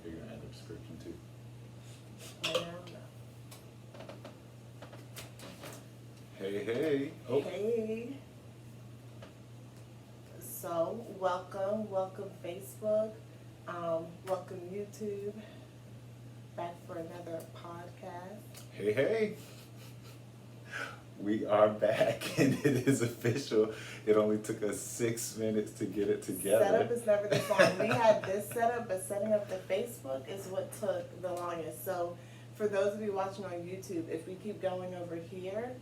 figure out the description too. I don't know. Hey. Oh. Hey. So, welcome Facebook, welcome YouTube, back for another podcast. Hey. We are back and it is official. It only took us 6 minutes to get it together. Setup is never the same. We had this setup, but setting up the Facebook is what took the longest. So, for those of you watching on YouTube, if we keep going over here,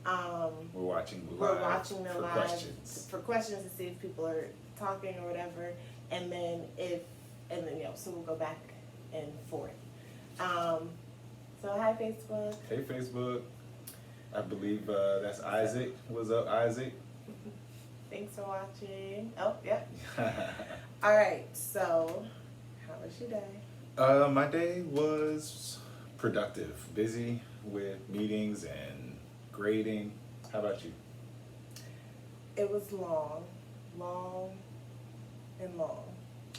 we're watching the live questions. For questions to see if people are talking or whatever, and then so we'll go back and forth. So hi Facebook. Hey Facebook. I believe that's Isaac. What's up, Isaac? Thanks for watching. Oh, yep. All right. So, how was your day? My day was productive, busy with meetings and grading. How about you? It was long.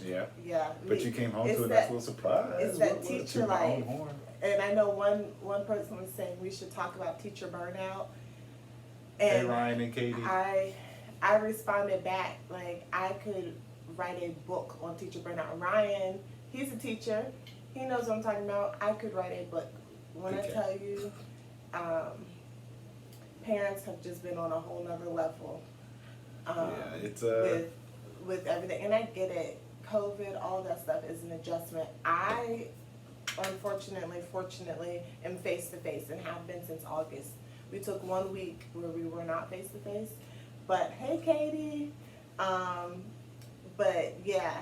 Yeah. Yeah. But you came home to a nice little surprise. It's What that was it? teacher To my own life. horn. And I know one person was saying we should talk about teacher burnout. Hey And Ryan and Katie. I responded back like I could write a book on teacher burnout. Ryan, he's a teacher. He knows what I'm talking about. I could write a book. When Okay. I tell you, parents have just been on a whole nother level. Yeah, it's with everything, and I get it. COVID, all that stuff is an adjustment. I, fortunately, am face to face and have been since August. We took 1 week where we were not face to face, but hey, Katie. But yeah,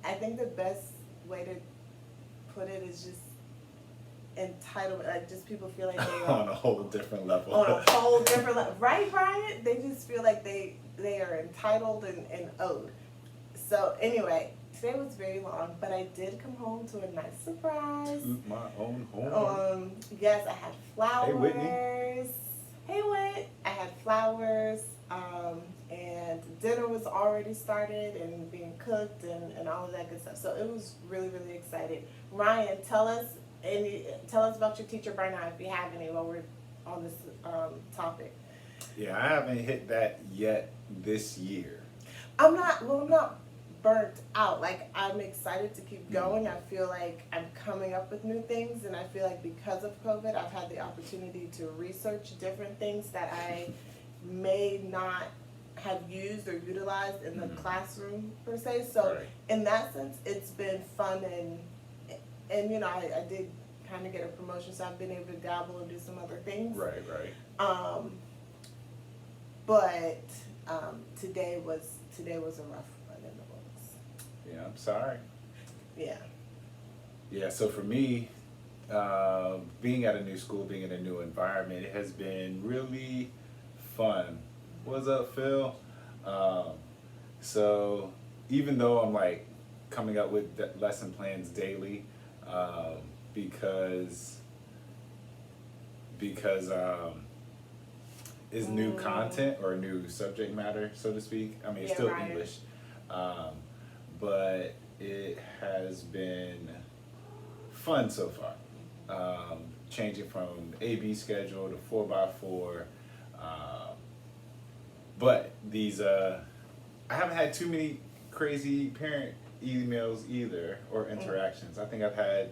I think the best way to put it is just entitlement. Like just people feel like they are on a whole different level. on a whole different level, right, Brian? They just feel like they are entitled and owed. So anyway, today was very long, but I did come home to a nice surprise. Toot my own horn. Yes, I had flowers. Hey, Whitney. Hey, Whit. I had flowers, and dinner was already started and being cooked and all of that good stuff. So it was really, really exciting. Ryan, tell us about your teacher burnout if you have any while we're on this topic. Yeah, I haven't hit that yet this year. I'm not burnt out. Like, I'm excited to keep going. I feel like I'm coming up with new things, and I feel like because of COVID, I've had the opportunity to research different things that I may not have used or utilized in the classroom per se. So Right. in that sense, it's been fun, and you know, I did kind of get a promotion, so I've been able to dabble and do some other things. Right. But today was a rough one in the books. Yeah, I'm sorry. Yeah. Yeah, so for me, being at a new school, being in a new environment, it has been really fun. What's up, Phil? So even though I'm like coming up with lesson plans daily, because it's new content or new subject matter, so to speak. I mean, it's still right. English, but it has been fun so far. Changing from AB schedule to 4x4, but these I haven't had too many crazy parent emails either or interactions. I think I've had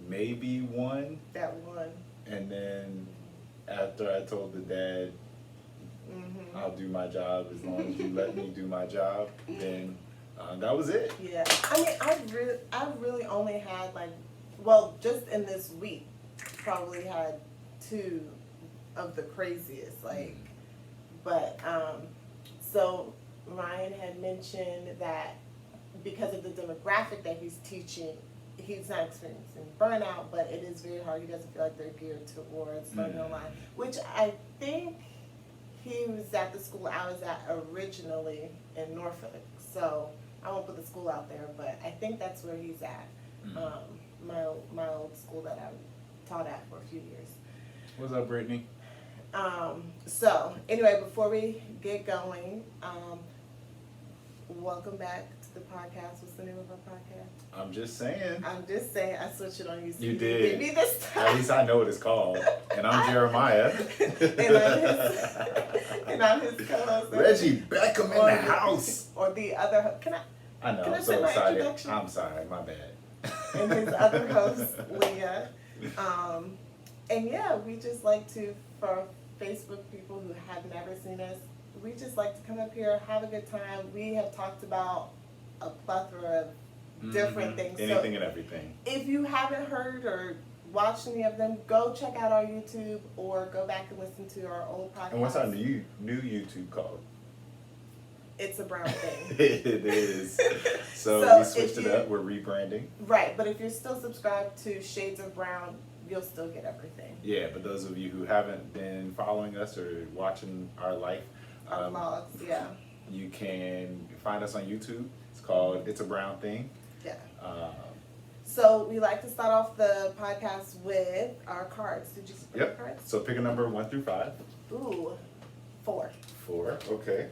maybe one. That one. And then after I told the dad, I'll do my job as long as you let me do my job, then that was it. Yeah. I mean, I really only had just in this week, probably had 2 of the craziest, but, so Ryan had mentioned that because of the demographic that he's teaching, he's not experiencing burnout, but it is very hard. He doesn't feel like they're geared towards learning online, which I think he was at the school I was at originally in Norfolk. So I won't put the school out there, but I think that's where he's at. My old school that I taught at for a few years. What's up, Brittany? So anyway, before we get going, Welcome back to the podcast. What's the name of our podcast? I'm just saying. I'm just saying. I switched it on you. So You didn't did. get me this time. At least I know what it's called. And I'm Jeremiah. and I'm his co-host. Reggie Beckham in the house. Or the other. Can I? I know. Can I I'm say so my excited. introduction? I'm sorry. My bad. And his other host, Leah. And yeah, we just like to, for Facebook people who have never seen us, we just like to come up here, have a good time. We have talked about a plethora of different things. Anything and everything. If you haven't heard or watched any of them, go check out our YouTube or go back and listen to our old podcast. And what's our new YouTube called? It's a Brown Thing. It is. So we switched it up. We're rebranding. Right, but if you're still subscribed to Shades of Brown, you'll still get everything. Yeah, but those of you who haven't been following us or watching our life, Our vlogs, yeah. you can find us on YouTube. It's called It's a Brown Thing. Yeah. So we like to start off the podcast with our cards. Did you split yep. the cards? So pick a number 1 through 5. Ooh, 4. 4. Okay.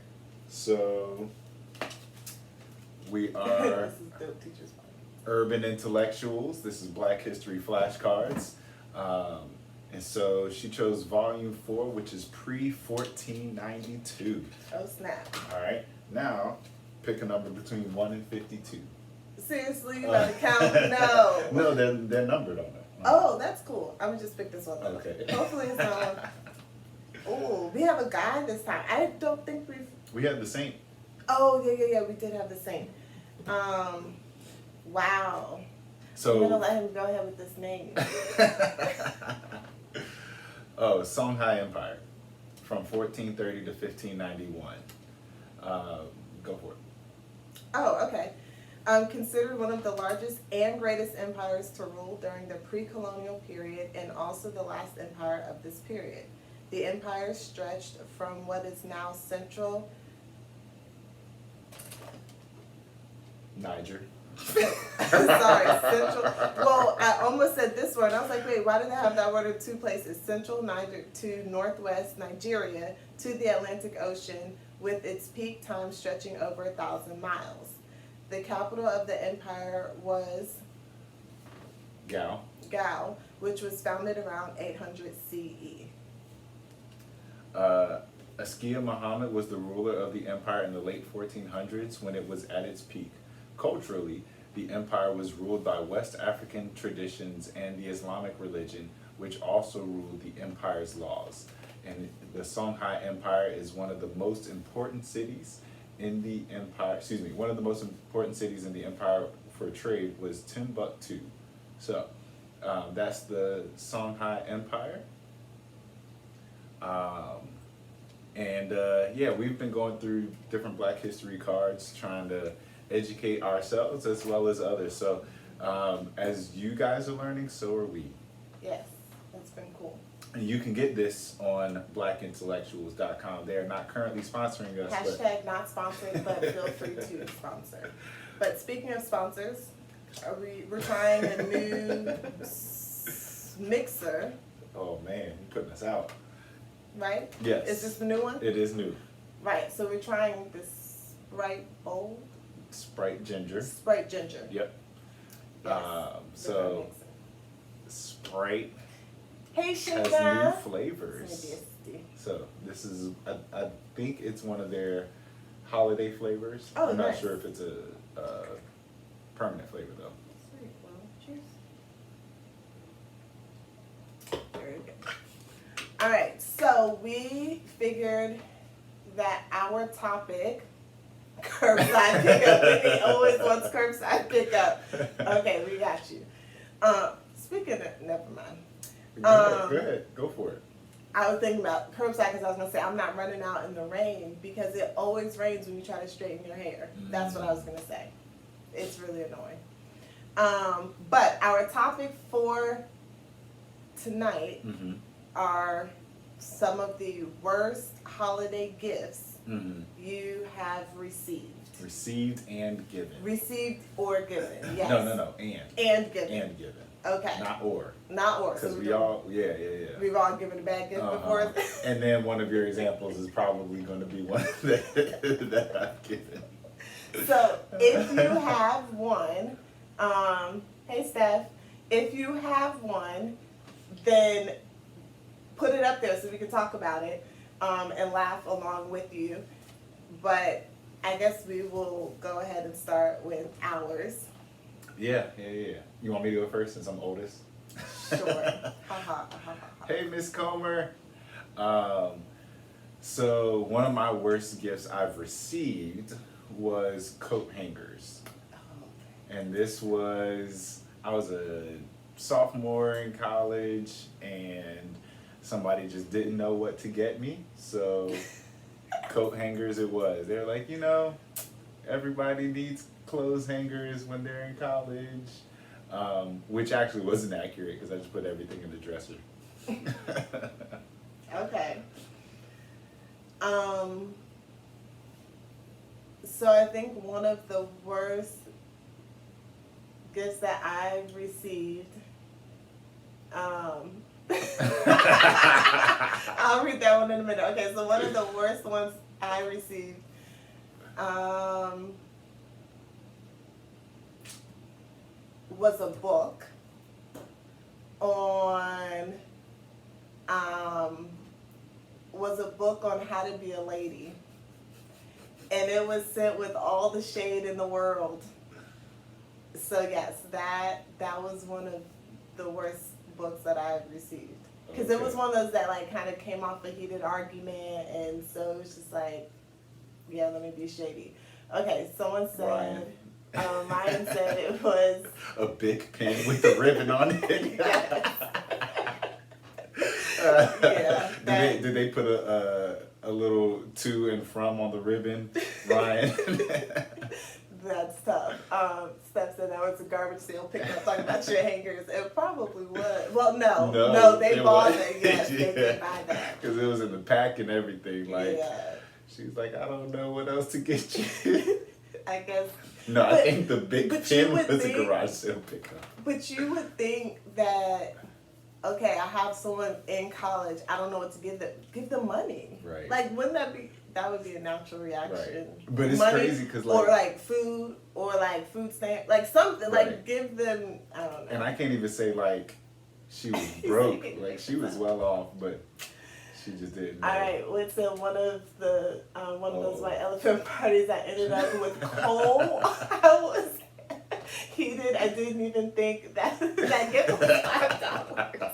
So we are This is the teacher's part. urban intellectuals. This is Black History flashcards. And so she chose volume 4, which is pre-1492. Oh, snap. All right. Now, pick a number between 1 and 52. Seriously, you about to count? No. No, they're numbered on it. Oh, that's cool. I'm gonna just pick this one. Okay. Hopefully it's not. Oh, we have a guy this time. I don't think we've. We have the same. Oh, yeah. We did have the same. Wow. So. I'm gonna let him go ahead with this name. Oh, Songhai Empire, from 1430 to 1591. Go for it. Oh, okay. Considered one of the largest and greatest empires to rule during the pre-colonial period and also the last empire of this period. The empire stretched from what is now central Niger. Sorry, central. Well, I almost said this word. I was like, wait, why did they have that word in 2 places? Central Niger to northwest Nigeria to the Atlantic Ocean, with its peak time stretching over 1,000 miles. The capital of the empire was Gao. which was founded around 800 CE. Askia Muhammad was the ruler of the empire in the late 1400s when it was at its peak. Culturally, the empire was ruled by West African traditions and the Islamic religion, which also ruled the empire's laws. And the Songhai Empire is one of the most important cities in the empire. One of the most important cities in the empire for trade was Timbuktu. So that's the Songhai Empire. Yeah, we've been going through different Black History cards, trying to educate ourselves as well as others. So as you guys are learning, so are we. Yes, that's been cool. And you can get this on blackintellectuals.com. They are not currently sponsoring us. Hashtag not sponsored, but feel free to sponsor. But speaking of sponsors, we're trying a new mixer. Oh man, you're putting us out. Right? Yes. Is this the new one? It is new. Right, so we're trying this Sprite Bold. Sprite Ginger. Sprite Ginger. Yep. Yes. So Sprite hey, has Shayna. new flavors. Maybe So this is, I think it's one of their holiday flavors. Oh, I'm nice. not sure if it's a permanent flavor though. Sweet. Well, cheers. There you go. All right, so we figured that our topic, curbside pickup, he always wants curbside pickup. Okay, we got you. Speaking of, never mind. Go ahead, go for it. I was thinking about curbside because I was going to say I'm not running out in the rain because it always rains when you try to straighten your hair. That's what I was going to say. It's really annoying. But our topic for tonight are some of the worst holiday gifts you have received. Received and given. Received or given, yes. No, and. And given. And given. Okay. Not or. Not or. Because So we all, yeah. we've all given a bad gift before. And then one of your examples is probably going to be one that I've given. So if you have one, hey Steph, if you have one, then put it up there so we can talk about it and laugh along with you. But I guess we will go ahead and start with ours. Yeah. You want me to go first since I'm oldest? Sure. Hey, Miss Comer. So one of my worst gifts I've received was coat hangers. And this was, I was a sophomore in college and somebody just didn't know what to get me. So coat hangers it was. They're like, everybody needs clothes hangers when they're in college. Which actually wasn't accurate because I just put everything in the dresser. Okay. So I think one of the worst gifts that I've received, I'll read that one in a minute. Okay, so one of the worst ones I received, was a book on how to be a lady, and it was sent with all the shade in the world. So yes, that was one of the worst books that I've received, because it was one of those that like kind of came off a heated argument, and so it was just like, yeah, let me be shady. Okay, someone said. Ryan said it was a big pin with the ribbon on it. Yeah. Did they put a little to and from on the ribbon, Ryan? That's tough. Steph said that was a garbage sale pickup. Talking about your hangers, it probably was. Well, no, they bought it. Yes, they did buy that because it was in the pack and everything. Like, yeah. She's like, I don't know what else to get you. I guess. No, I think the big pin was a garage sale pickup. But you would think that, okay, I have someone in college, I don't know what to give them. Give them money. Right. Like, wouldn't that would be a natural reaction. Right. But it's money, crazy because or food, or food stamp, something, right. Give them, I don't know. And I can't even say she was broke, she was well off, but she just didn't know. All right, went to one of those white elephant parties. I ended up with coal. I was heated. I didn't even think that gift was $5.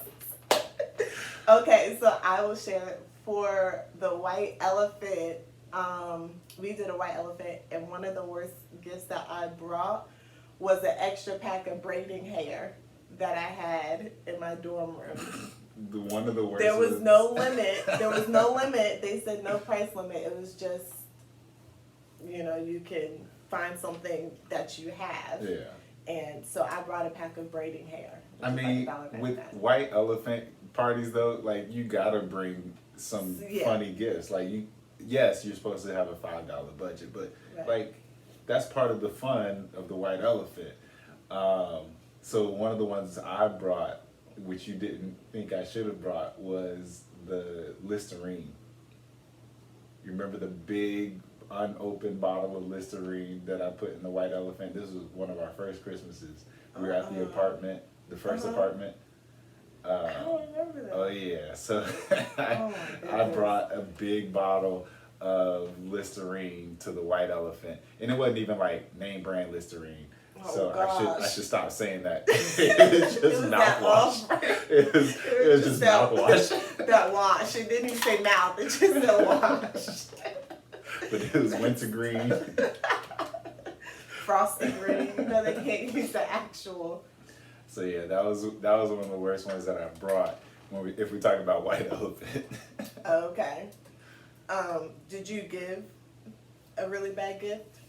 Okay, so I will share for the white elephant. We did a white elephant, and one of the worst gifts that I brought was an extra pack of braiding hair that I had in my dorm room. One of the worst. There was no limit. There was no limit. They said no price limit. It was just, you can find something that you have. Yeah. And so I brought a pack of braiding hair. I mean, with white elephant parties though, you gotta bring some funny gifts. Yes, you're supposed to have a $5 budget, but right. That's part of the fun of the white elephant. So one of the ones I brought, which you didn't think I should have brought, was the Listerine. You remember the big unopened bottle of Listerine that I put in the white elephant? This was one of our first Christmases. We were at the apartment, the first apartment. I don't remember that. Oh yeah, so I brought a big bottle of Listerine to the white elephant, and it wasn't even name brand Listerine. So I should stop saying that. It was just mouthwash. It was just mouthwash. That wash. It didn't even say mouth. It just said wash. But it was wintergreen. Frosty green. They can't use the actual. So yeah, that was one of the worst ones that I brought if we talk about white elephant. Okay. Did you give a really bad gift?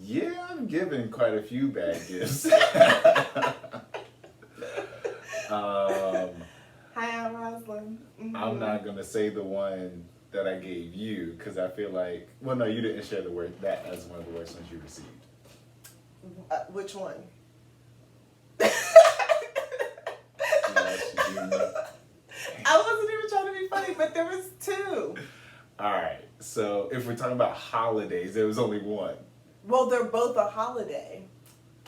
Yeah, I've given quite a few bad gifts. Hi, I'm Rosalind. Mm-hmm. I'm not gonna say the one that I gave you because I feel like, well, no, you didn't share that as one of the worst ones you received. Which one? I wasn't even trying to be funny, but there was two. All right. So if we're talking about holidays, there was only one. Well, they're both a holiday.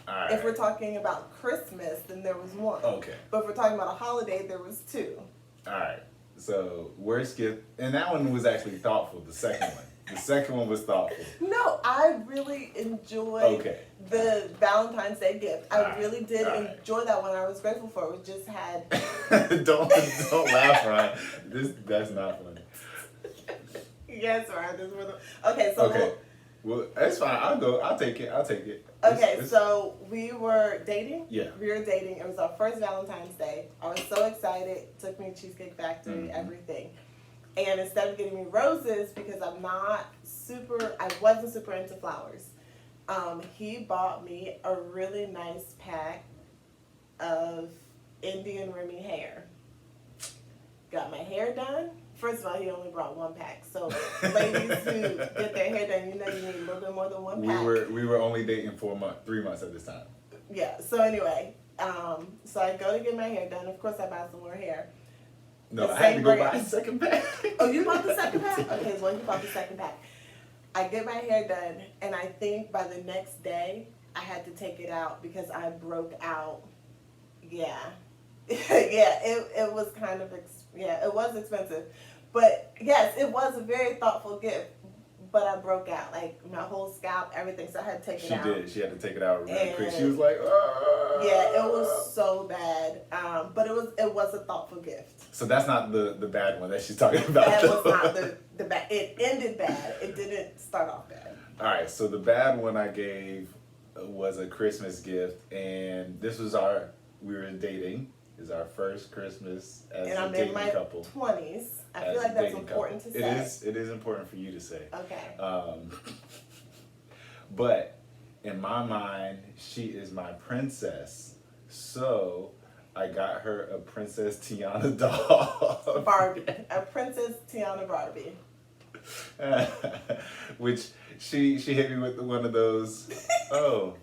All right. If we're talking about Christmas, then there was one. Okay. But if we're talking about a holiday, there was two. All right. So worst gift, and that one was actually thoughtful. The second one. The second one was thoughtful. No, I really enjoyed Okay. the Valentine's Day gift. I All right. really did All right. enjoy that one. I was grateful for it. We just had. don't laugh, Ryan. That's not funny. Yes, Ryan. This was okay. So Okay. Well, that's fine. I'll take it. okay, It's- so we were dating. Yeah. We were dating. It was our first Valentine's Day. I was so excited. Took me to Cheesecake Factory, Mhm. everything. And instead of getting me roses, because I wasn't super into flowers, he bought me a really nice pack of Indian Remy hair. Got my hair done. First of all, he only brought one pack. So ladies who get their hair done, you know you need a little bit more than one pack. We were only dating 3 months at this time. Yeah. So anyway, so I go to get my hair done. Of course, I buy some more hair. No, The I had to same go brand. buy a second pack. Oh, you bought the second pack? Okay, well, you bought the second pack. I get my hair done, and I think by the next day, I had to take it out because I broke out. Yeah. Yeah, it was kind of, it was expensive. But yes, it was a very thoughtful gift. But I broke out, like my whole scalp, everything, so I had to take it out. She did. She had to take it out really quick. She And- was like, "Ah." Yeah, it was so bad. But it was a thoughtful gift. So that's not the bad one that she's talking about. That was though. not the bad. It ended bad. It didn't start off bad. All right, so the bad one I gave was a Christmas gift, and this was we were dating. It's our first Christmas as And a I'm in dating my couple. 20s. I As feel a like that's dating important to couple. say. It is important for you to say. Okay. But in my mind, she is my princess. So I got her a Princess Tiana doll. Barbie. A Princess Tiana Barbie. Which she hit me with one of those, oh,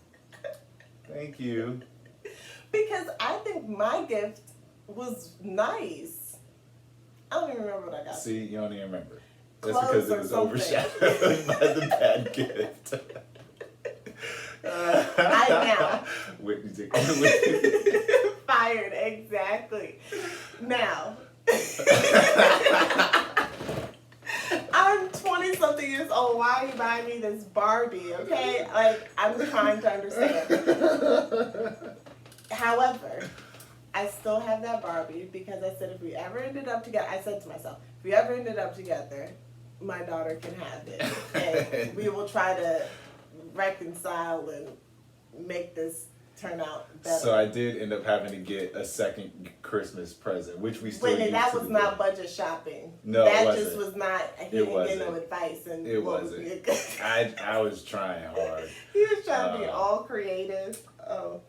thank you. Because I think my gift was nice. I don't even remember what I got. See, you don't even remember. That's Clothes because it or was something. overshadowed by the bad gift. now. Whitney Whitney. Fired, exactly. Now, I'm 20 something years old. Why are you buying me this Barbie? Okay, like I'm trying to understand. However, I still have that Barbie because I said if we ever ended up together, I said to myself, if we ever ended up together, my daughter can have this, and we will try to reconcile and make this turn out better. So I did end up having to get a second Christmas present, which we still Wait, used that to was do. not budget shopping. No, that it wasn't. just was not. He It didn't wasn't. get no advice, and It what would wasn't. be a good- I was trying hard. He was trying to be Uh, all creative. Oh,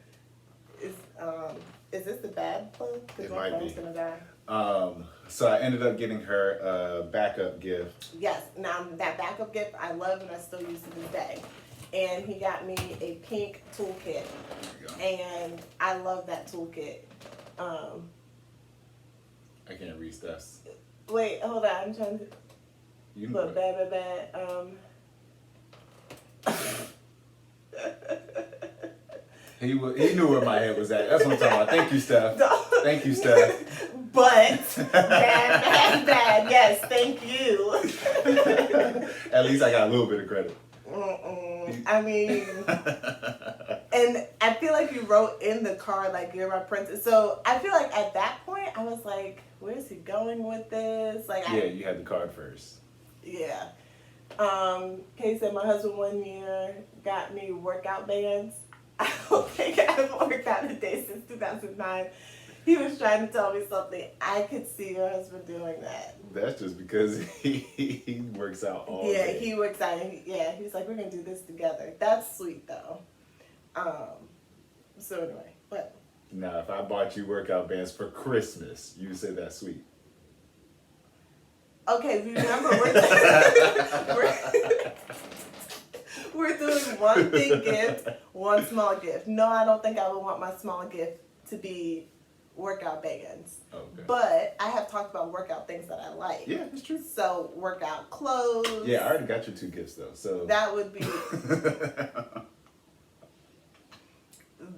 is this the bad plug? Because It my might phone's be. gonna die. So I ended up getting her a backup gift. Yes. Now that backup gift I love and I still use to this day. And he got me a pink toolkit, There you go. and I love that toolkit. I can't read stuff. Wait, hold on. I'm trying to. You can But do it. He knew where my head was at. That's what I'm talking about. Thank you, Steph. Thank you, Steph. But bad. Yes, thank you. At least I got a little bit of credit. I mean, and I feel like you wrote in the card like you're my princess. So I feel like at that point I was like, where's he going with this? Like, Yeah, you had the card first. yeah. Kay said my husband one year got me workout bands. I don't think I've worked out a day since 2009. He was trying to tell me something. I could see your husband doing that. That's just because he works out all Yeah, day. he works out. And he was like, we're gonna do this together. That's sweet though. So anyway, what? Now, if I bought you workout bands for Christmas, you would say that's sweet. Okay, remember we're doing one big gift, one small gift. No, I don't think I would want my small gift to be workout bands. Okay. But I have talked about workout things that I like. Yeah, it's true. So workout clothes. Yeah, I already got your 2 gifts though. So that would be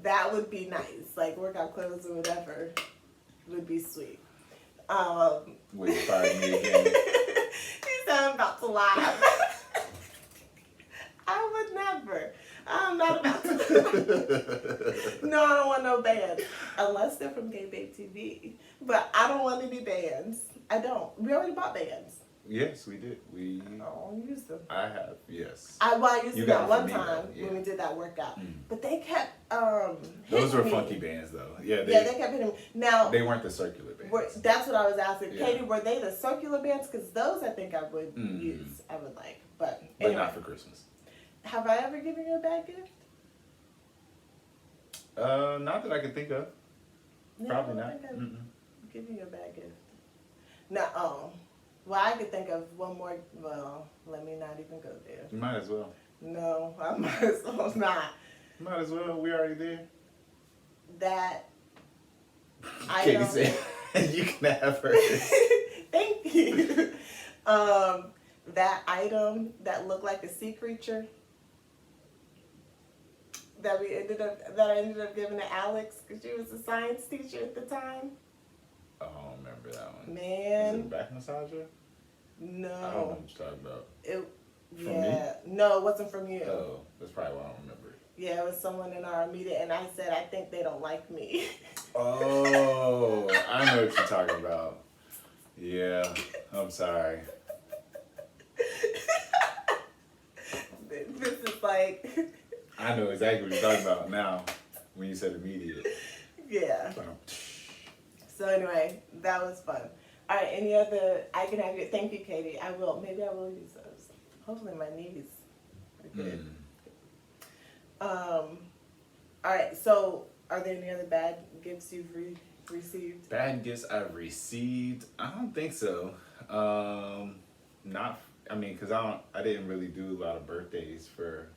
that would be nice. Like workout clothes or whatever would be sweet. Wait, fire me again. He said I'm about to laugh. I would never. I'm not about to. No, I don't want no bands. Unless they're from Gay Babe TV. But I don't want any bands. I don't. We already bought bands. Yes, we did. Oh, we used them. I have, yes. I used You them that got it one from me, time though, yeah. when we did that workout. Mm. But they kept Those were hitting me. funky bands though. Yeah, They kept hitting me. Now they weren't the circular bands. that's what I was asking. Yeah. Katie, were they the circular bands? Because those I think I would Mm. use. I would like. But But anyway. not for Christmas. Have I ever given you a bad gift? Not that I can think of. No, Probably I don't not. think I've Mm-mm. given you a bad gift. No. Well, I could think of one more. Well, let me not even go there. You might as well. No, I might as well not. Might as well. We already there. That. Katie said, "You can have her." Thank you. That item that looked like a sea creature that I ended up giving to Alex because she was a science teacher at the time. I don't remember that one. Was it Man, a back massager? I don't know no. what you're talking about. From Yeah, no, it wasn't from you. Oh, that's probably why I don't remember. Yeah, it was someone in our meeting, and I said, I think they don't like me. Oh, I know what you're talking about. Yeah, I'm sorry. This is like, I know exactly what you're talking about now when you said immediate. yeah. Wow. So anyway, that was fun. All right, any other, I can have you, thank you, Katie. I will, maybe I will use those. Hopefully my knees are good. All right, so are there any other bad gifts you've received? Bad gifts I've received? I don't think so. Because I didn't really do a lot of birthdays for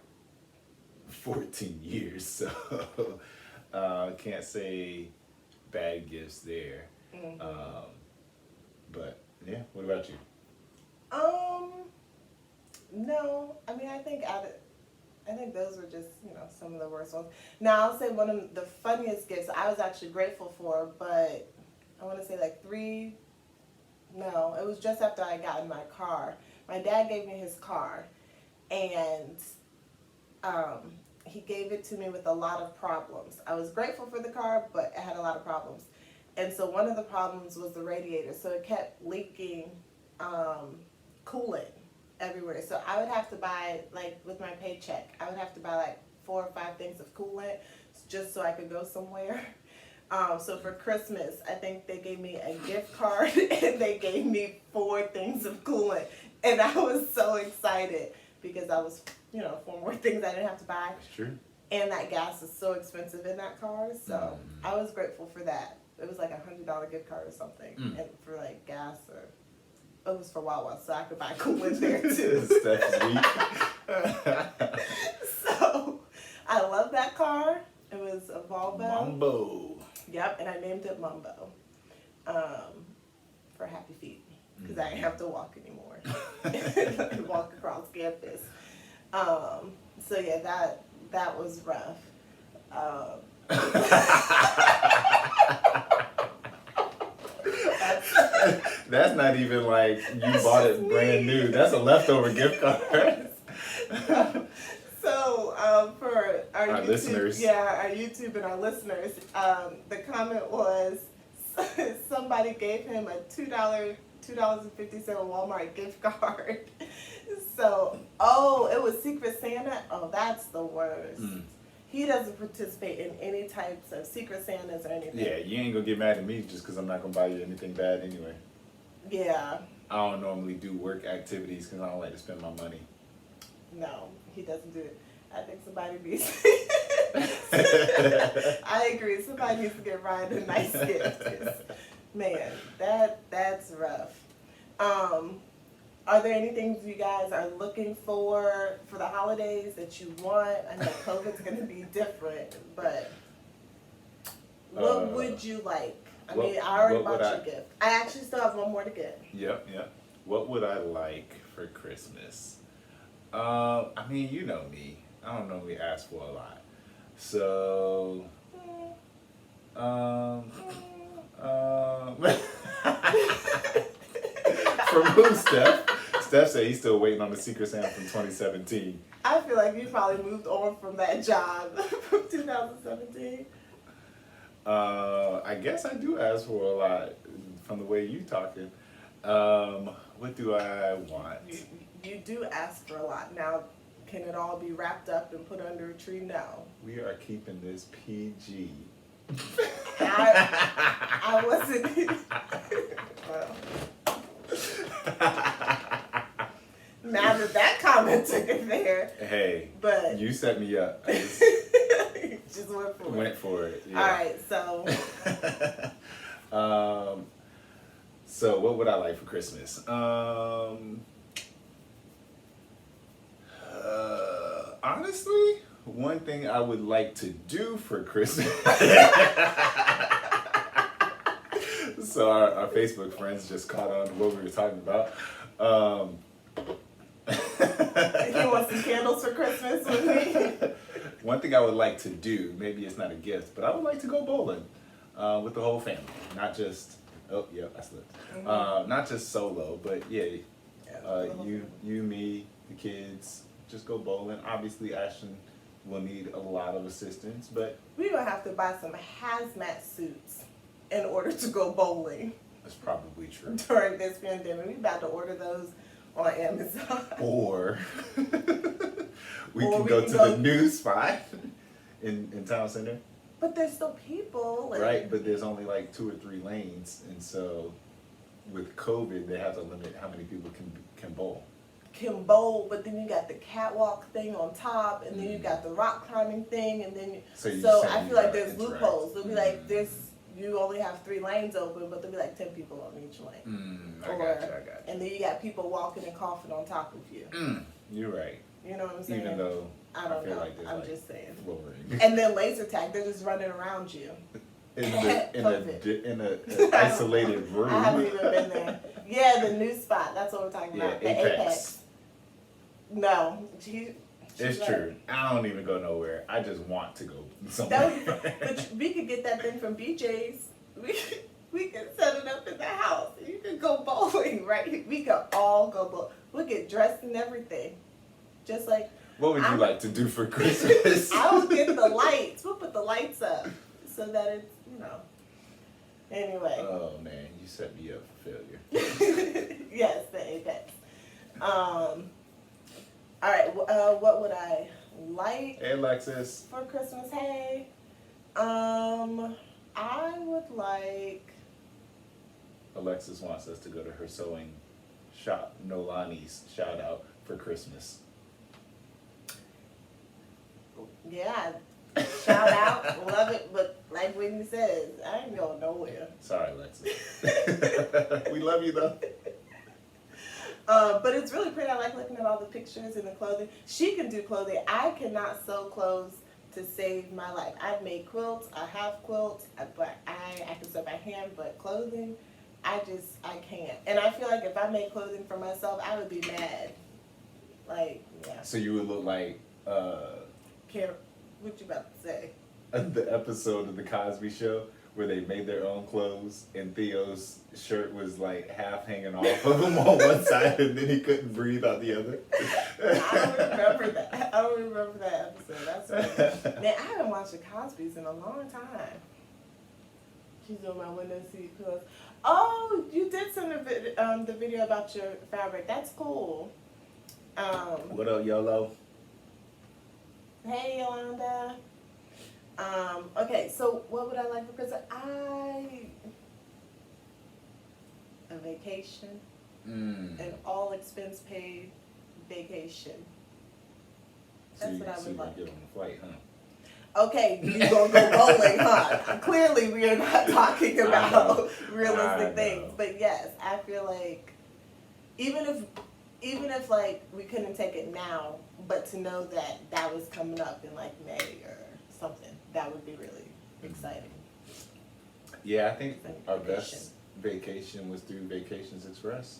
14 years, so can't say bad gifts there. Mm. But yeah, what about you? No, I mean, I think those were just, some of the worst ones. Now, I'll say one of the funniest gifts I was actually grateful for, but I want to say like it was just after I got in my car. My dad gave me his car, and he gave it to me with a lot of problems. I was grateful for the car, but it had a lot of problems. And so one of the problems was the radiator. So it kept leaking coolant everywhere. So I would have to buy, like with my paycheck, I would have to buy like 4 or 5 things of coolant just so I could go somewhere. So for Christmas, I think they gave me a gift card and they gave me 4 things of coolant. And I was so excited because I was, 4 more things I didn't have to buy. That's true. And that gas is so expensive in that car. So I was grateful for that. It was like $100 gift card or something. And for like gas it was for Wawa, so I could buy coolant there too. Steph's weak. So I love that car. It was a Volvo. Mambo. Yep, and I named it Mumbo for Happy Feet because I didn't have to walk anymore. I walk across campus. So yeah, that was rough. That's not even like you bought it brand new. That's a leftover gift card. So for our YouTube, listeners. our YouTube and our listeners, the comment was somebody gave him a $2.50 Walmart gift card. So, it was Secret Santa. Oh, that's the worst. He doesn't participate in any types of Secret Santas or anything. Yeah, you ain't gonna get mad at me just because I'm not gonna buy you anything bad anyway. Yeah. I don't normally do work activities because I don't like to spend my money. No, he doesn't do it. I think somebody needs. I agree. Somebody needs to get Ryan a nice gift. 'Cause, man, that's rough. Are there any things you guys are looking for the holidays that you want? I know COVID's going to be different, but what would you like? I mean, I already what would bought you a gift. I actually still have one more to get. Yep, yep. What would I like for Christmas? I mean, you know me. I don't normally ask for a lot. So, um, from who, Steph? Steph said he's still waiting on the Secret Santa from 2017. I feel like you probably moved on from that job from 2017. I guess I do ask for a lot from the way you talking. What do I want? You do ask for a lot. Now, can it all be wrapped up and put under a tree? No. We are keeping this PG. I wasn't. Well. Now that comment took it there. Hey, but you set me up. I just went for it. Went for it. Yeah. All right, so. So what would I like for Christmas? Honestly, one thing I would like to do for Christmas. So our Facebook friends just caught on to what we were talking about. He wants some candles for Christmas with me. One thing I would like to do, maybe it's not a gift, but I would like to go bowling with the whole family, not just. Oh yeah, I slipped. Mm-hmm. Not just solo, but yeah, Yeah, you, me, the kids, just go bowling. Obviously, Ashton will need a lot of assistance, but we're gonna have to buy some hazmat suits in order to go bowling that's probably true. during this pandemic. We about to order those on Amazon. Or we Or can we go can to go- the new spot in Town Center. But there's still people. Like, Right, but there's only like 2 or 3 lanes, and so with COVID, they have to limit how many people can bowl. can bowl, but then you got the catwalk thing on top, and then you got the rock climbing thing, and then So you're so saying I you feel like gotta there's interact. loopholes. They'll be like you only have 3 lanes open, but there'll be like 10 people on each lane. I got you. And then you got people walking and coughing on top of you. You're right. You know what I'm saying? Even though I don't feel know. like there's I'm like just saying. flooring. And then laser tag, they're just running around you. in COVID. an isolated room. I haven't even been there. Yeah, the new spot. That's what we're talking Yeah, about. The Apex. Apex. No, she's It's right. true. I don't even go nowhere. I just want to go That somewhere. would, but we could get that thing from BJ's. We could set it up in the house. You could go bowling, right? We could all go bowling. We get dressed and everything. Just like What would you like to do for Christmas? I will get the lights. We'll put the lights up so that it's, Anyway. Oh man, you set me up for failure. Yes, the Apex. All right. What would I like Hey Alexis. for Christmas? Hey. I would like. Alexis wants us to go to her sewing shop, Nolani's shout out for Christmas. Yeah. Shout out, love it, but like Whitney says, I ain't going nowhere. Sorry, Alexis. We love you though. But it's really pretty. I like looking at all the pictures and the clothing. She can do clothing. I cannot sew clothes to save my life. I've made quilts. I have quilts, but I can sew by hand. But clothing, I can't. And I feel like if I made clothing for myself, I would be mad. Like, yeah. So you would look like What you about to say? the episode of the Cosby Show where they made their own clothes and Theo's shirt was like half hanging off of him on one side and then he couldn't breathe on the other. I don't remember that. I don't remember that episode. That's right. Man, I haven't watched the Cosby's in a long time. She's on my window seat clothes. Oh, you did send the video about your fabric. That's cool. What up, YOLO? Hey, Yolanda. Okay, so what would I like for Christmas? A vacation, an all expense paid vacation. So That's you, what I so would you gonna like. get on the flight, huh? Okay, you gonna go bowling, huh? Clearly, we are not talking about realistic things, but yes, I feel like even if like we couldn't take it now, but to know that was coming up in like May or something, that would be really exciting. Yeah, I think our best vacation was through Vacations Express.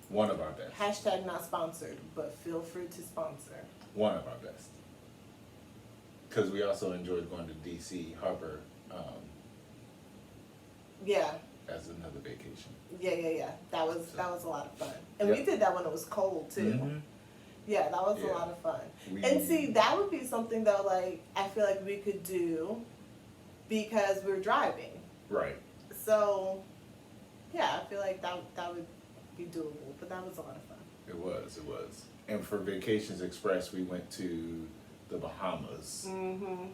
One of our best. Hashtag not sponsored, but feel free to sponsor. One of our best. Because we also enjoyed going to DC Harbor Yeah. as another vacation. Yeah. That was a lot of fun. And we did that when it was cold too. Mm-hmm. Yeah, that was a lot of fun. We- And see, that would be something though, like, I feel like we could do because we're driving. Right. So, yeah, I feel like that would be doable, but that was a lot of fun. It was. And for Vacations Express, we went to the Bahamas. Mm-hmm.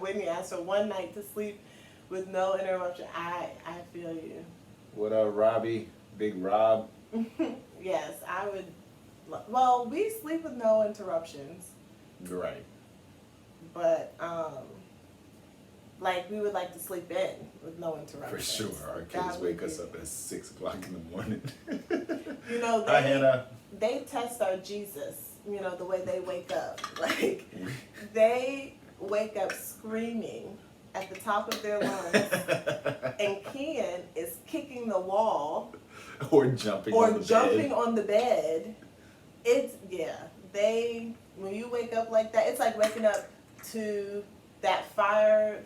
Whitney asked for one night to sleep with no interruption. I feel you. What up, Robbie? Big Rob? Yes, I would. Well, we sleep with no interruptions, Right. but like we would like to sleep in with no For interruptions. sure. Our That kids would wake us be- up at 6 o'clock in the morning. You know, Hi, Hannah. they test our Jesus. You know, the way they wake up. Like they wake up screaming at the top of their lungs, and Kian is kicking the wall Or jumping or on the jumping bed. on the bed. It's when you wake up like that, it's like waking up to that fire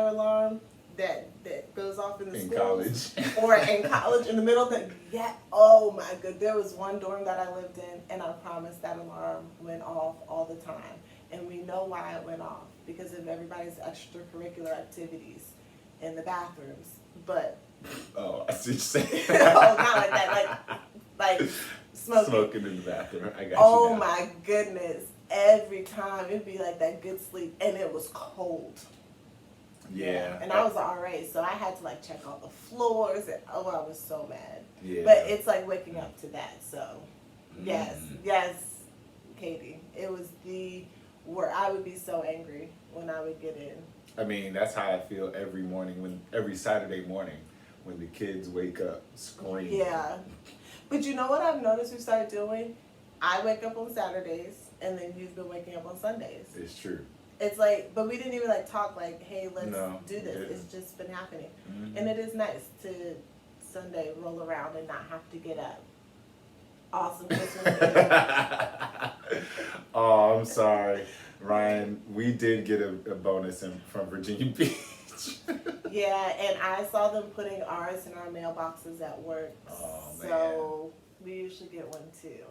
alarm that goes off in the In schools. college. Or in college in the middle of the oh my god, there was one dorm that I lived in, and I promise that alarm went off all the time, and we know why it went off, because of everybody's extracurricular activities in the bathrooms. But Oh, I see what you're saying. oh, not like that, like smoking. Smoking in the bathroom. I got Oh you now. my goodness, every time it'd be like that good sleep, and it was cold. Yeah. And I was an RA, so I had to like check all the floors, and I was so mad. Yeah. But it's like waking up to that. So yes, Katie, it was where I would be so angry when I would get in. I mean, that's how I feel every morning, every Saturday morning, when the kids wake up screaming. Yeah, but you know what I've noticed we started doing? I wake up on Saturdays, and then you've been waking up on Sundays. It's true. It's like, but we didn't even like talk like, hey, let's No, do this. didn't. It's just been happening. Mhm. And it is nice to Sunday roll around and not have to get up. Awesome Christmas Eve. Oh, I'm sorry, Ryan. We did get a bonus from Virginia Beach. Yeah, and I saw them putting ours in our mailboxes at work. Oh, So we usually get one too.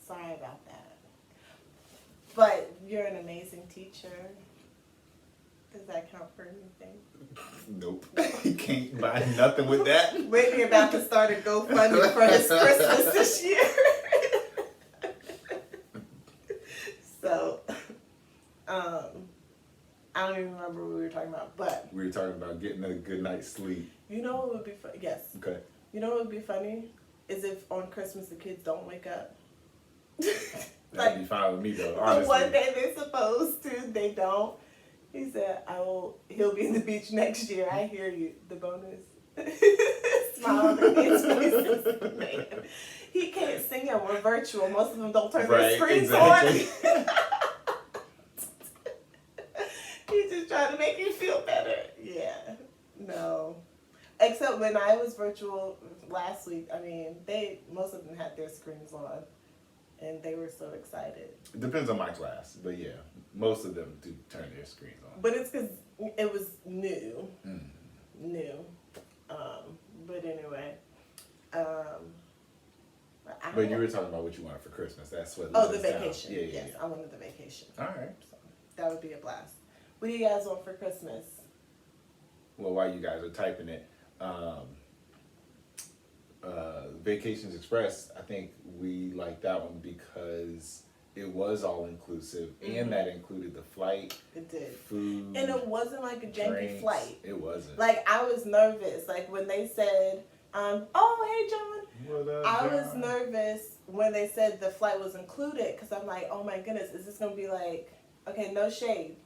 Sorry about that. But you're an amazing teacher. Does that count for anything? Nope. You can't buy nothing with that. Whitney about to start a GoFundMe for his Christmas this year. So, I don't even remember what we were talking about, but We were talking about getting a good night's sleep. you know what would be fun? Yes. Okay. You know what would be funny? Is if on Christmas the kids don't wake up. That'd be fine with me though, The honestly. one day they're supposed to, they don't. He said, he'll be in the beach next year. I hear you. The bonus. Smile on the kids' faces. Man. He can't sing and we're virtual. Most of them don't turn their screens exactly. on. He's just trying to make you feel better. Yeah. No. Except when I was virtual last week, I mean, most of them had their screens on. And they were so excited. It depends on my class, but yeah, most of them do turn their screens on. But it's because it was new. Mm. New. But anyway. But you were talking about what you wanted for Christmas. That's what. Oh, let the us down. vacation. Yeah, Yes, I wanted the vacation. All right. So that would be a blast. What do you guys want for Christmas? Well, while you guys are typing it, Vacations Express, I think we like that one because it was all inclusive, and that included the flight, It did. food, And it wasn't like a janky drinks. flight. It wasn't. Like, I was nervous. Like, when they said, oh, hey, John. What up, I was John? nervous when they said the flight was included because I'm like, oh my goodness, is this going to be like, okay, no shade,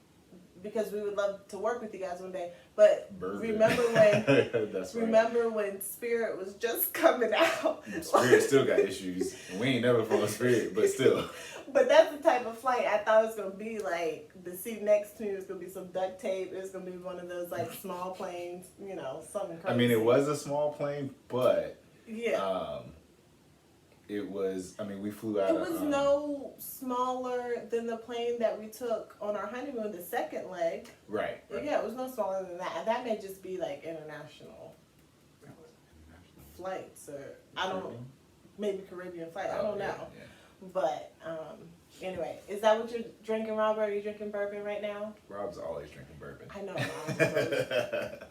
because we would love to work with you guys one day. But Burger. remember when That's right. remember when Spirit was just coming out? Spirit still got issues. And we ain't never flown Spirit, but still. But that's the type of flight. I thought it was gonna be like the seat next to me was gonna be some duct tape. It was gonna be one of those like small planes, you know, something crazy. I mean, it was a small plane, but yeah. it was. I mean, we flew out. It was no smaller than the plane that we took on our honeymoon, the second leg. Right. Yeah, it was no smaller than that. That may just be like international flights, or I don't. Maybe Caribbean flight. I don't know. Yeah. But anyway, is that what you're drinking, Robert? Are you drinking bourbon right now? Rob's always drinking bourbon. I know. Rob's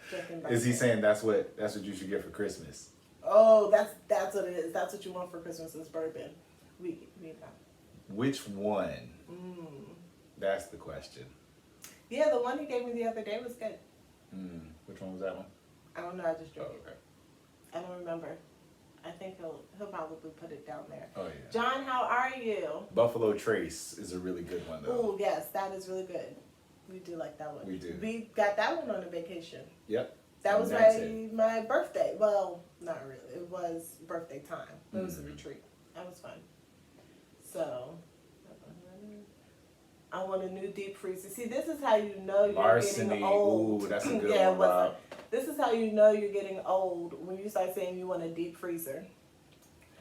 drinking bourbon. Is he saying that's what you should get for Christmas? Oh, that's what it is. That's what you want for Christmas is bourbon. We know. Which one? That's the question. Yeah, the one he gave me the other day was good. Which one was that one? I don't know. I just drank Oh, okay. it. I don't remember. I think he'll probably put it down there. Oh yeah. John, how are you? Buffalo Trace is a really good one though. Oh yes, that is really good. We do like that one. We do. We got that one on a vacation. Yep. That was my birthday. Well, not really. It was birthday time. It was a retreat. That was fun. So, I want a new deep freezer. See, this is how you know you're getting old. Ooh, that's a good yeah, one, Rob. This is how you know you're getting old when you start saying you want a deep freezer.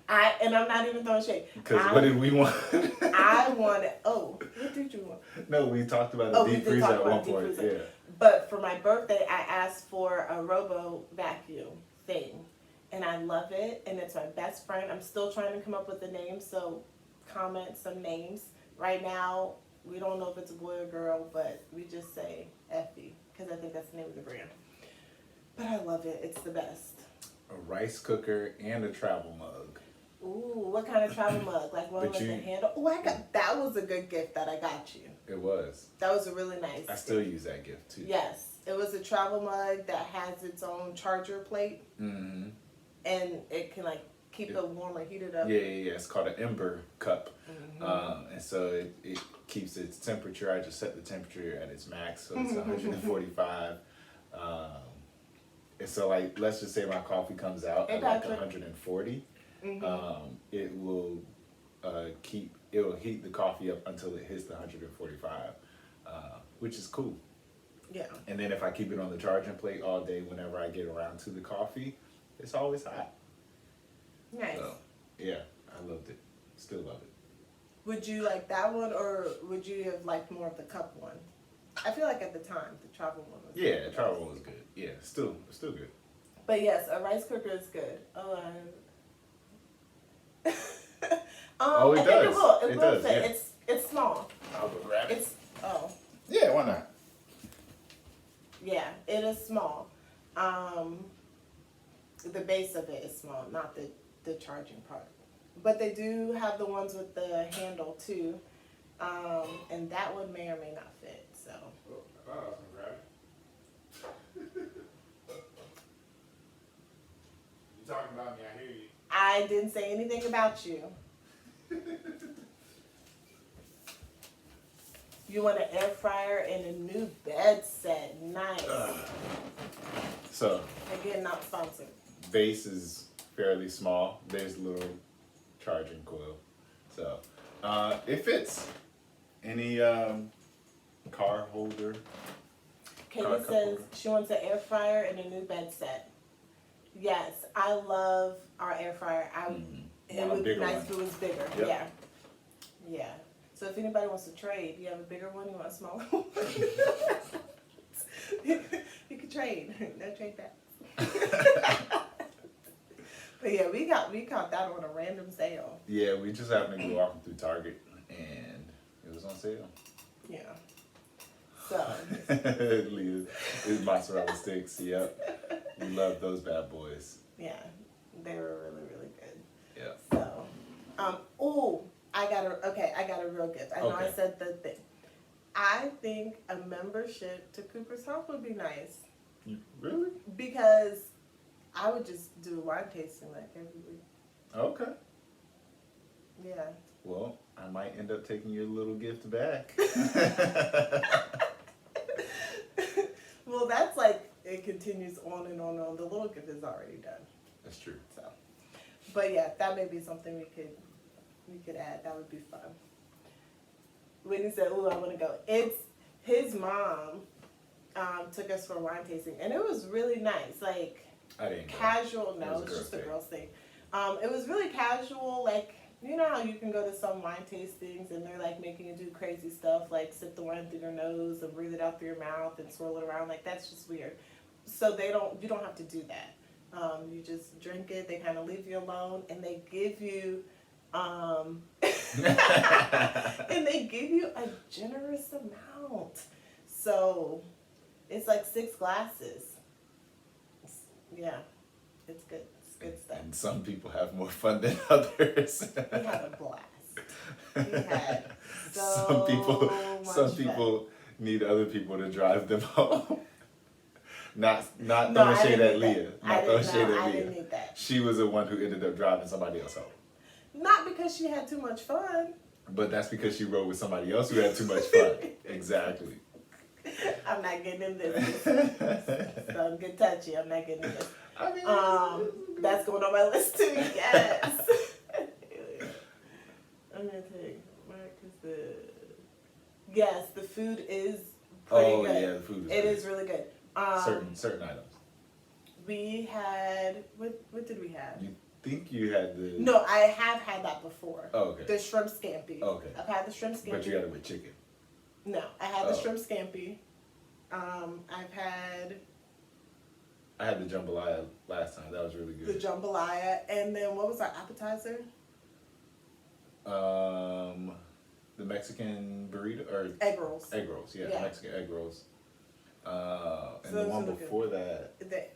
I'm not even throwing shade. Because what did we want? I wanted. Oh, what did you want? No, we talked about the deep freezer at one point. Yeah. But for my birthday, I asked for a robo vacuum thing, and I love it. And it's my best friend. I'm still trying to come up with a name, so comment some names. Right now, we don't know if it's a boy or girl, but we just say Effie because I think that's the name of the brand. But I love it. It's the best. A rice cooker and a travel mug. Ooh, what kind of travel mug? Like one with a handle? Oh, that was a good gift that I got you. It was. That was a really nice I still use that gift too. Yes. It was a travel mug that has its own charger plate. Mm-hmm. And it can like keep it warm or heat it up. Yeah. It's called an Ember cup. Mm-hmm. And so it keeps its temperature. I just set the temperature at its max, so it's 145. And so like, let's just say my coffee comes out at like 140. It will heat the coffee up until it hits the 145, which is cool. Yeah. And then if I keep it on the charging plate all day, whenever I get around to the coffee, it's always hot. Nice. So, yeah, I loved it. Still love it. Would you like that one, or would you have liked more of the cup one? I feel like at the time the travel one was good. The travel one was good. Yeah, still good. But yes, a rice cooker is good. It does. It will fit. Yeah. It's small. I'll go grab it. Yeah, why not? Yeah, it is small. The base of it is small, not the charging part. But they do have the ones with the handle too, and that one may or may not fit. So. I was gonna grab it. You talking about me? I hear you. I didn't say anything about you. You want an air fryer and a new bed set. Nice. So. Again, not sponsored. Base is fairly small. There's a little charging coil. So, it fits. Any car holder? Kayla says she wants an air fryer and a new bed set. Yes, I love our air fryer. It would be nice if it was bigger. Yep. Yeah. So if anybody wants to trade, you have a bigger one, you want a smaller one? You could trade. No trade back. But yeah, we caught that on a random sale. Yeah, we just happened to be walking through Target and it was on sale. Yeah. So Leah's mozzarella sticks, yep. We love those bad boys. Yeah. They were really, really good. Yeah. So I got a real gift. I know I said the thing. I think a membership to Cooper's House would be nice. Really? Because I would just do wine tasting like every week. Okay. Yeah. Well, I might end up taking your little gift back. Well, that's like, it continues on and on and on. The little gift is already done. That's true. So, but yeah, that may be something we could add. That would be fun. Whitney said, "Ooh, I want to go." It's his mom took us for a wine tasting, and it was really nice. Like I didn't go. casual. It No, was a it's girls' just a thing. girls thing. It was really casual. Like you know how you can go to some wine tastings and they're like making you do crazy stuff, like sip the wine through your nose and breathe it out through your mouth and swirl it around. Like that's just weird. So you don't have to do that. You just drink it. They kind of leave you alone, and they give you, and they give you a generous amount. So it's like 6 glasses. Yeah, it's good. It's good stuff. And some people have more fun than others. We had a blast. We had some people, much some fun. people need other people to drive them home. Not No, throwing I shade didn't at need Leah. that. Not throwing shade I at didn't Leah. need that. She was the one who ended up driving somebody else home. Not because she had too much fun. But that's because she rode with somebody else who had too much fun. Exactly. I'm not getting in this. Don't get touchy. I'm not getting in this. I mean, That's going on my list too. Yes. I'm gonna take yes, the food is pretty good. yeah, the food is It good. is really good. Certain items. We had what did we have? You think you had the No, I have had that before. Oh, okay. The shrimp scampi. Okay. I've had the shrimp scampi. But you got it with chicken. No, I had the Oh. shrimp scampi. I've had I had the jambalaya last time. That was really the good. jambalaya, and then what was our appetizer? The Mexican burrito or Egg rolls. egg rolls. Yeah, Yeah. Mexican egg rolls. And So the those one are the good. before that, They-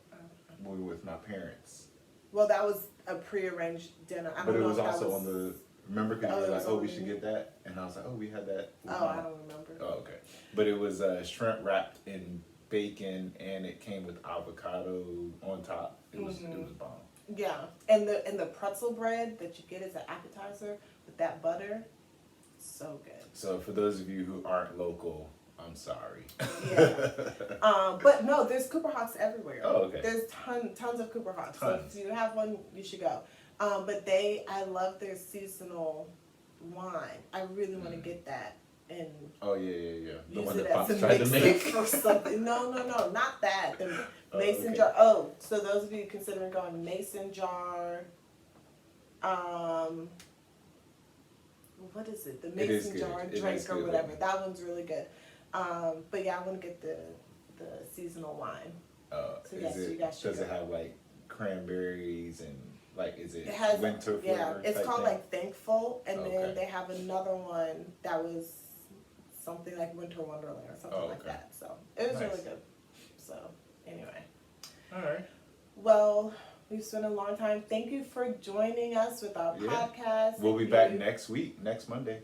we were with my parents. well, that was a prearranged dinner. I don't But it know was if that also was, on the. Remember, because Oh, you it were was like, "Oh, on we the should menu? get that," and I was like, "Oh, we had that." Oh, I don't remember. Oh, okay. But it was shrimp wrapped in bacon, and it came with avocado on top. It was bomb. Yeah, and the pretzel bread that you get as an appetizer with that butter, so good. So for those of you who aren't local, I'm sorry. Yeah. But no, there's Cooper Hawks everywhere. Oh, okay. There's tons of Cooper Hawks. Tons. So if you have one, you should go. But I love their seasonal wine. I really want to get that and Oh yeah. The use one it that as Pops a tried to mix make. for something. No, not that. The Oh, mason okay. jar. Oh, so those of you considering going mason jar, what is it? The It is mason good. jar It is drink or good. whatever. That one's really good. But yeah, I want to get the seasonal wine. So yes, you guys should Does it go. have like cranberries and like is it, It has winter flavor? yeah. It's type called thing? like Thankful, and Okay. then they have another one that was something like Winter Wonderland or something like Okay. that. So it was Nice. really good. So anyway. All right. Well, we've spent a long time. Thank you for joining us with our Yeah. podcast. We'll be If back you- next week, next Monday.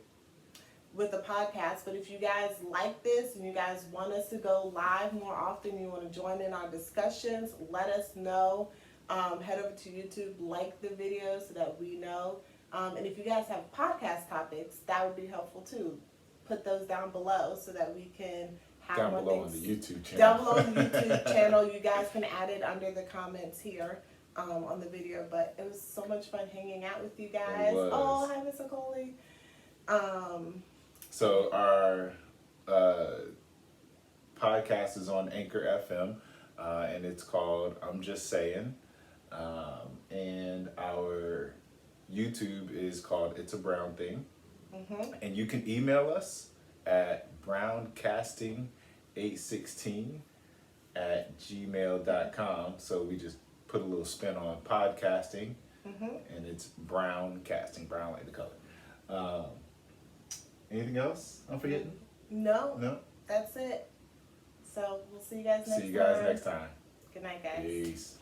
with the podcast. But if you guys like this and you guys want us to go live more often, you want to join in our discussions, let us know. Head over to YouTube, like the video so that we know. And if you guys have podcast topics, that would be helpful too. Put those down below so that we can have Down more below on things. the YouTube channel. Down below on the YouTube channel, you guys can add it under the comments here on the video. But it was so much fun hanging out with you guys. was. Oh, hi, Miss Nicole. So our podcast is on Anchor FM, and it's called I'm Just Saying. And our YouTube is called It's a Brown Thing. And you can email us at browncasting816@gmail.com. So we just put a little spin on podcasting, and it's brown casting, brown like the color. Anything else I'm forgetting? No, No? that's it. So we'll see you guys next time. See you guys next time. Good night, guys. Peace.